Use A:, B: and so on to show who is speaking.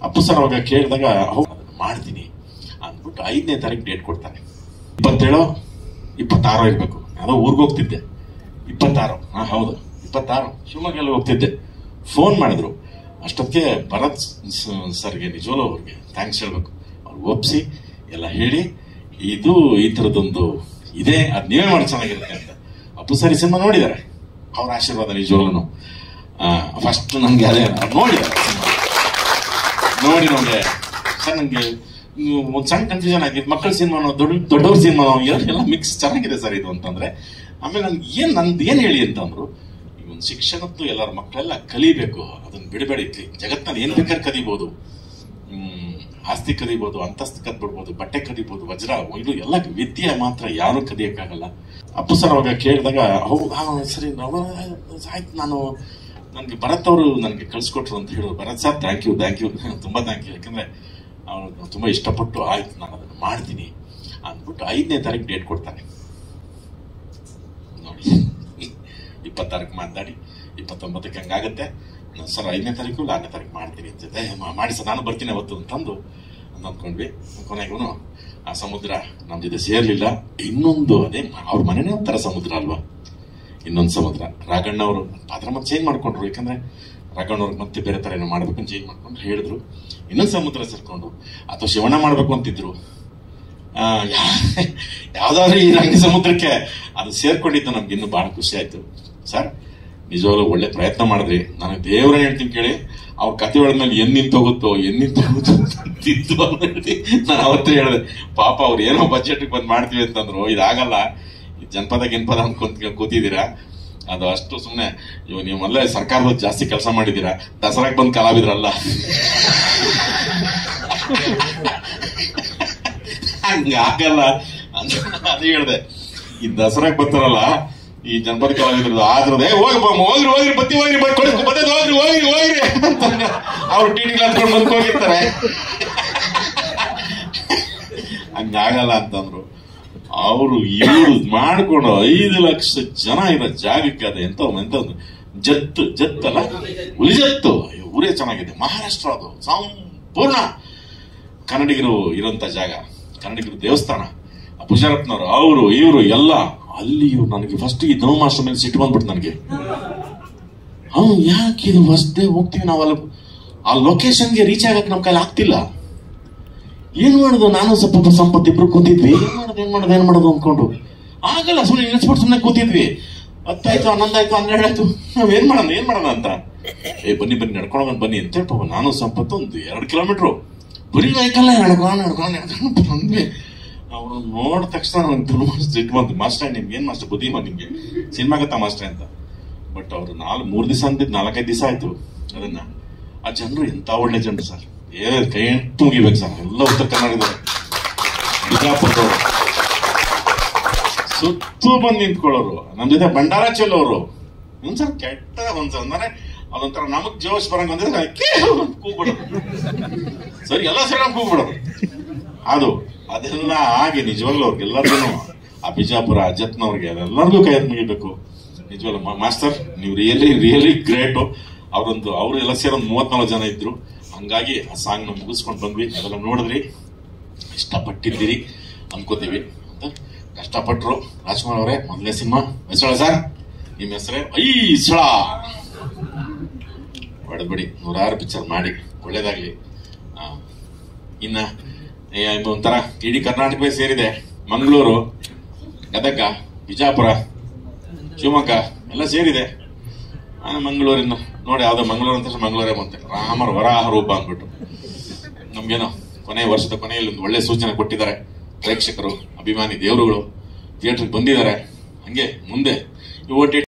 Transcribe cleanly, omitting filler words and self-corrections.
A: Appu sir ಅವಾಗ ಕೇಳಿದಾಗ ಮಾಡ್ತೀನಿ ಅಂದ್ಬಿಟ್ಟು 5ನೇ ತಾರೀಕು ಡೇಟ್ ಕೊಡ್ತಾರೆ. 27, 26 ಇರ್ಬೇಕು. ಯಾವುದೋ ಊರಿಗೆ ಹೋಗ್ತಿದ್ದೆ. 26, ಹೌದು 26 ಶಿವಮೊಗ್ಗ ಹೋಗ್ತಿದ್ದೆ. ಫೋನ್ ಮಾಡಿದ್ರು. ಅಷ್ಟೊತ್ತಿಗೆ ಭರತ್ ಸರ್ಗೆ ನಿಜವಲ್ಲೂ ಅವ್ರಿಗೆ ಥ್ಯಾಂಕ್ಸ್ ಹೇಳ್ಬೇಕು. ಅವ್ರು ಒಪ್ಸಿ ಎಲ್ಲ ಹೇಳಿ ಇದು ಈ ಥರದೊಂದು ಇದೆ, ಅದು ನೀವೇ ಮಾಡಿ ಚೆನ್ನಾಗಿರುತ್ತೆ ಅಂತ. ಅಪ್ಪು ಸರ್ ಈ ಸಿನಿಮಾ ನೋಡಿದ್ದಾರೆ. ಅವ್ರ ಆಶೀರ್ವಾದ ನಿಜವಲ್ಲೂ ಫಸ್ಟ್ ನನಗೆ ಅದೇ ನೋಡಿದ್ದಾರೆ. ನೋಡಿ ನಮಗೆ ಸರ್ ನನಗೆ ಒಂದು ಸಣ್ಣ ಕನ್ಫ್ಯೂಷನ್ ಆಗಿದೆ. ಮಕ್ಕಳ ಸಿನಿಮಾನೋ ದೊಡ್ಡವ್ರ ಸಿನಿಮಾನೋ ಎಲ್ಲ ಮಿಕ್ಸ್ ಚೆನ್ನಾಗಿದೆ ಸರ್ ಇದು ಅಂತಂದ್ರೆ. ಆಮೇಲೆ ನನ್ಗೆ ನಂದು ಏನ್ ಹೇಳಿ ಅಂತಂದ್ರು, ಈ ಒಂದು ಶಿಕ್ಷಣದ್ದು ಎಲ್ಲರ ಮಕ್ಕಳೆಲ್ಲ ಕಲಿಬೇಕು, ಅದನ್ನ ಬಿಡಬೇಡಿ. ಜಗತ್ತಿನಲ್ಲಿ ಏನ್ ಬೇಕಾದ್ರೆ ಕದಿಬಹುದು, ಆಸ್ತಿ ಕದಿಬಹುದು, ಅಂತಸ್ತು ಕದ್ಬಿಡ್ಬೋದು, ಬಟ್ಟೆ ಕದಿಬಹುದು, ವಜ್ರ ಇದು ಎಲ್ಲ ವಿದ್ಯೆ ಮಾತ್ರ ಯಾರು ಕದಿಯಕ್ಕಾಗಲ್ಲ. ಅಪ್ಪು ಸರ್ ಅವಾಗ ಕೇಳಿದಾಗ ಸರಿ ಆಯ್ತು, ನನ್ಗೆ ಭರತ್ ಅವರು ನನಗೆ ಕಳ್ಸಿಕೊಟ್ರು ಅಂತ ಹೇಳಿದ್ರು. ಭರತ್ ಸರ್ ಥ್ಯಾಂಕ್ ಯು ತುಂಬಾ ಥ್ಯಾಂಕ್ ಯು. ಯಾಕಂದ್ರೆ ಅವ್ರು ತುಂಬಾ ಇಷ್ಟಪಟ್ಟು ಆಯ್ತು ನಾನು ಅದನ್ನು ಮಾಡ್ತೀನಿ ಅಂದ್ಬಿಟ್ಟು 5ನೇ ತಾರೀಕು ಡೇಟ್ ಕೊಡ್ತಾರೆ. ನೋಡಿ 26 ಮಾತಾಡಿ 29ಕ್ಕೆ ಹಂಗಾಗುತ್ತೆ ಸರ್. 5ನೇ ತಾರೀಕು 6ನೇ ತಾರೀಕು ಮಾಡ್ತೀನಿ ಅಂತ ಮಾಡಿ ಸರ್, ನಾನು ಬರ್ತೀನಿ ಅವತ್ತು ಅಂತಂದು ಅಂದ್ಕೊಂಡ್ವಿ. ಕೊನೆಗೂ ಆ ಸಮುದ್ರ ನಮ್ ಜೊತೆ ಸೇರ್ಲಿಲ್ಲ. ಇನ್ನೊಂದು ಅದೇ ಅವ್ರ ಮನೆನೇ ಒಂಥರ ಸಮುದ್ರ ಅಲ್ವಾ, ಇನ್ನೊಂದು ಸಮುದ್ರ. ರಾಘಣ್ಣ ಅವರು ಪಾತ್ರ ಮತ್ತೆ ಚೇಂಜ್ ಮಾಡ್ಕೊಂಡ್ರು. ಯಾಕಂದ್ರೆ ರಾಘಣ್ಣ ಅವ್ರಿಗೆ ಮತ್ತೆ ಬೇರೆ ತರ ಏನೋ ಮಾಡ್ಬೇಕು ಅಂತ ಚೇಂಜ್ ಮಾಡ್ಕೊಂಡು ಹೇಳಿದ್ರು. ಇನ್ನೊಂದು ಸಮುದ್ರ ಸೇರ್ಕೊಂಡು ಅಥವಾ ಶಿವಣ್ಣ ಮಾಡ್ಬೇಕು ಅಂತಿದ್ರು. ಯಾವ್ದಾದ್ರು ಈ ರಂಗ ಸಮುದ್ರಕ್ಕೆ ಅದು ಸೇರ್ಕೊಂಡಿದ್ದು ನಮ್ಗೆ ಇನ್ನೂ ಬಹಳ ಖುಷಿ ಆಯ್ತು. ಸರ್ ನಿಜವಾಗ್ಲೂ ಒಳ್ಳೆ ಪ್ರಯತ್ನ ಮಾಡಿದ್ರಿ. ನನಗೆ ದೇವ್ರನ್ನ ಹೇಳ್ತೀನಿ ಕೇಳಿ, ಅವ್ರ ಕತೆ ಒಳದ್ಮೇಲೆ ನಿಂತೋಗುತ್ತೋ ಅಂತಿದ್ದು ನಾನು ಅವತ್ತೇ ಹೇಳಿದೆ. ಪಾಪ ಅವ್ರು ಏನೋ ಬಜೆಟ್ ಬಂದ್ ಮಾಡ್ತೀವಿ ಅಂತಂದ್ರು. ಇದಾಗಲ್ಲ, ಜನಪದ ಗಿನ್ಪದ ಅಂತ ಕೂತಿದ್ದೀರಾ, ಅದು ಅಷ್ಟು ಸುಮ್ನೆ. ಇವಾಗ ನೀವು ಮೊದಲೇ ಸರ್ಕಾರದ ಜಾಸ್ತಿ ಕೆಲಸ ಮಾಡಿದೀರಾ, ದಸರಾಕ್ ಬಂದ್ ಕಲಾವಿದ್ರಲ್ಲ. ಹಂಗಾಗಲ್ಲ ಅಂತ ಅದೇ ಹೇಳ್ದೆ. ಈ ದಸರಾಕ್ ಬರ್ತಾರಲ್ಲ ಈ ಜನಪದ ಕಲಾವಿದ್ರದ್ದು ಆದ್ರದೇ ಹೋಗ್ರಿ ಬತ್ತಿ ಹೋಗ್ರಿ ಹೋಗ್ರಿ ಅವ್ರು ಟಿಟಿ ಹತ್ಕೊಂಡು ಬಂದ್ಕೋಗಿರ್ತಾರೆ. ಹಂಗಾಗಲ್ಲ ಅಂತಂದ್ರು. ಅವರು ಇವ್ರು ಮಾಡ್ಕೊಂಡು 5 ಲಕ್ಷ ಜನ ಇರೋ ಜಾಗಕ್ಕೆ ಅದೇ ಎಂತ ಜತ್ತಲ್ಲ ಉಳಿಜತ್ತು ಊರೇ ಚೆನ್ನಾಗಿದೆ. ಮಹಾರಾಷ್ಟ್ರ ಅದು ಸಂಪೂರ್ಣ ಕನ್ನಡಿಗರು ಇರೋಂತ ಜಾಗ, ಕನ್ನಡಿಗರು ದೇವಸ್ಥಾನ. ಪುಷಾರಪ್ಪನವರು ಅವರು ಇವರು ಎಲ್ಲ ಅಲ್ಲಿ. ನನಗೆ ಫಸ್ಟ್ ಈ ಧನು ಮಾಸ್ಟರ್ ಮೇಲೆ ಸಿಟ್ಟು ಬಂದ್ಬಿಟ್ಟು ನನಗೆ, ಯಾಕೆ ಇದು ಫಸ್ಟ್ ಡೇ ಹೋಗ್ತೀವಿ ನಾವು ಅಲ್ಲಿ, ಆ ಲೊಕೇಶನ್ಗೆ ರೀಚ್ ಆಗಕ್ಕೆ ನಮ್ ಕೈಲಿ ಆಗ್ತಿಲ್ಲ. ಏನ್ ಮಾಡುದು, ನಾನು ಸ್ವಲ್ಪ ಸಂಪತ್ತು ಇಬ್ರು ಕೂತಿದ್ವಿ. ಏನ್ ಮಾಡೋದು ಅನ್ಕೊಂಡು ಆಗಲ್ಲ, ಸುಮ್ಮನೆ ನಿಲ್ಸ್ಬಿಟ್ಟು ಸುಮ್ಮನೆ ಕೂತಿದ್ವಿ. 10 ಆಯ್ತು, 11 ಆಯ್ತು, 12 ಆಯ್ತು, ನಾವ್ ಏನ್ ಮಾಡೋಣ ಅಂತ. ಬನ್ನಿ ನಡ್ಕೊಂಡು ಬನ್ನಿ ಅಂತ ಹೇಳ್ಬೋದು. ನಾನು ಸಂಪತ್ತು ಒಂದು 2 ಕಿಲೋಮೀಟರ್ ಬರೀ ವೆಹಿಕಲ್ ನಡ್ಕೊಂಡು ಬಂದ್ವಿ. ಅವ್ರು ನೋಡಿದ ತಕ್ಷಣ ನನಗೆ ತುಂಬ ಸಿಟ್ಟು ಬಂತು. ಮಾಸ್ಟರ್ ನಿಮ್ಗೆ ಏನ್ ಮಾಸ್ಟರ್ ಬುದ್ಧಿ ನಿಮ್ಗೆ ಸಿನಿಮಾಗತ್ತ ಮಾಸ್ಟರ್ ಅಂತ. ಬಟ್ ಅವ್ರು 3 ದಿವಸ ಅಂತಿದ್ 4-5 ದಿವಸ ಆಯ್ತು ಅದನ್ನ. ಆ ಜನರು ಎಂತ ಒಳ್ಳೆ ಜನರು ಸರ್, ಕೈ ಮುಗಿಬೇಕು ಸರ್. ಎಲ್ಲ ಉತ್ತರ ಕನ್ನಡದವರು, ಬಿಜಾಪುರದವರು ಸುತ್ತು ಬಂದು ನಿಂತ್ಕೊಳ್ಳೋರು. ನಮ್ ಜೊತೆ ಭಂಡಾರ ಚೆಲ್ಲೋರು. ಒಂದ್ಸಲ ಕೆಟ್ಟ ಅಂದ್ರೆ ಅದೊಂಥರ ನಮಗ್ ಜೋಶ್ ಬರಂಗ್ ಬಂದ್ರೆ ಕೂಗ್ಬಿಡೋದು. ಸರಿ ಎಲ್ಲ ಸರಿ ಕೂಗ್ಬಿಡೋದು. ಅದೆಲ್ಲ ಹಾಗೆ ನಿಜವಾಗ್ಲೂ ಅವ್ರಿಗೆಲ್ಲರಿಗೂ ಆ ಬಿಜಾಪುರ ಅಜ್ಜತ್ನವ್ರಿಗೆ ಅದೆಲ್ಲರಿಗೂ ಕೈ ಮುಗಿಬೇಕು. ನಿಜವಾಗ್ಲೂ ಮಾಸ್ಟರ್ ನೀವು ರಿಯಲಿ ಗ್ರೇಟು. ಅವ್ರು ಎಲ್ಲ ಸೇರಿ ಒಂದು 34 ಜನ ಇದ್ರು. ಹಂಗಾಗಿ ಆ ಸಾಂಗ್ ನ ಮುಗಿಸ್ಕೊಂಡು ಬಂದ್ವಿ. ಅದೆಲ್ಲ ನೋಡಿದ್ರಿ, ಇಷ್ಟಪಟ್ಟಿದ್ದೀರಿ ಅನ್ಕೋತೀವಿ. ಕಷ್ಟಪಟ್ರು ರಾಜ್ಕುಮಾರ್ ಅವರೇ. ಮೊದಲನೇ ಸಿನಿಮಾ ಹೊಯ್ಸಳ ಸರ್, ನಿಮ್ಮ ಹೆಸರೇ ಹೊಯ್ಸಳ. ಹೊಡೆದ್ಬಿಡಿ, 100 ಪಿಕ್ಚರ್ ಮಾಡಿ, ಒಳ್ಳೇದಾಗ್ಲಿ. ಇನ್ನ ಒಂಥರ ಇಡೀ ಕರ್ನಾಟಕವೇ ಸೇರಿದೆ. ಮಂಗಳೂರು, ಗದಗ, ಬಿಜಾಪುರ, ಶಿವಮೊಗ್ಗ ಎಲ್ಲ ಸೇರಿದೆ. ಮಂಗಳೂರಿನ ನೋಡಿ, ಯಾವ್ದೋ ಮಂಗಳೂರು ಅಂತ ಮಂಗಳೂರೇ ಬಂತೆ. ರಾಮರ ವರಾಹ ರೂಪ ಅಂದ್ಬಿಟ್ಟು ನಮ್ಗೇನೋ ವರ್ಷದ ಕೊನೆಯಲ್ಲಿ ಒಂದು ಒಳ್ಳೆ ಸೂಚನೆ ಕೊಟ್ಟಿದ್ದಾರೆ ಪ್ರೇಕ್ಷಕರು, ಅಭಿಮಾನಿ ದೇವರುಗಳು ಥಿಯೇಟರ್ಗೆ ಬಂದಿದ್ದಾರೆ. ಹಂಗೆ ಮುಂದೆ OTT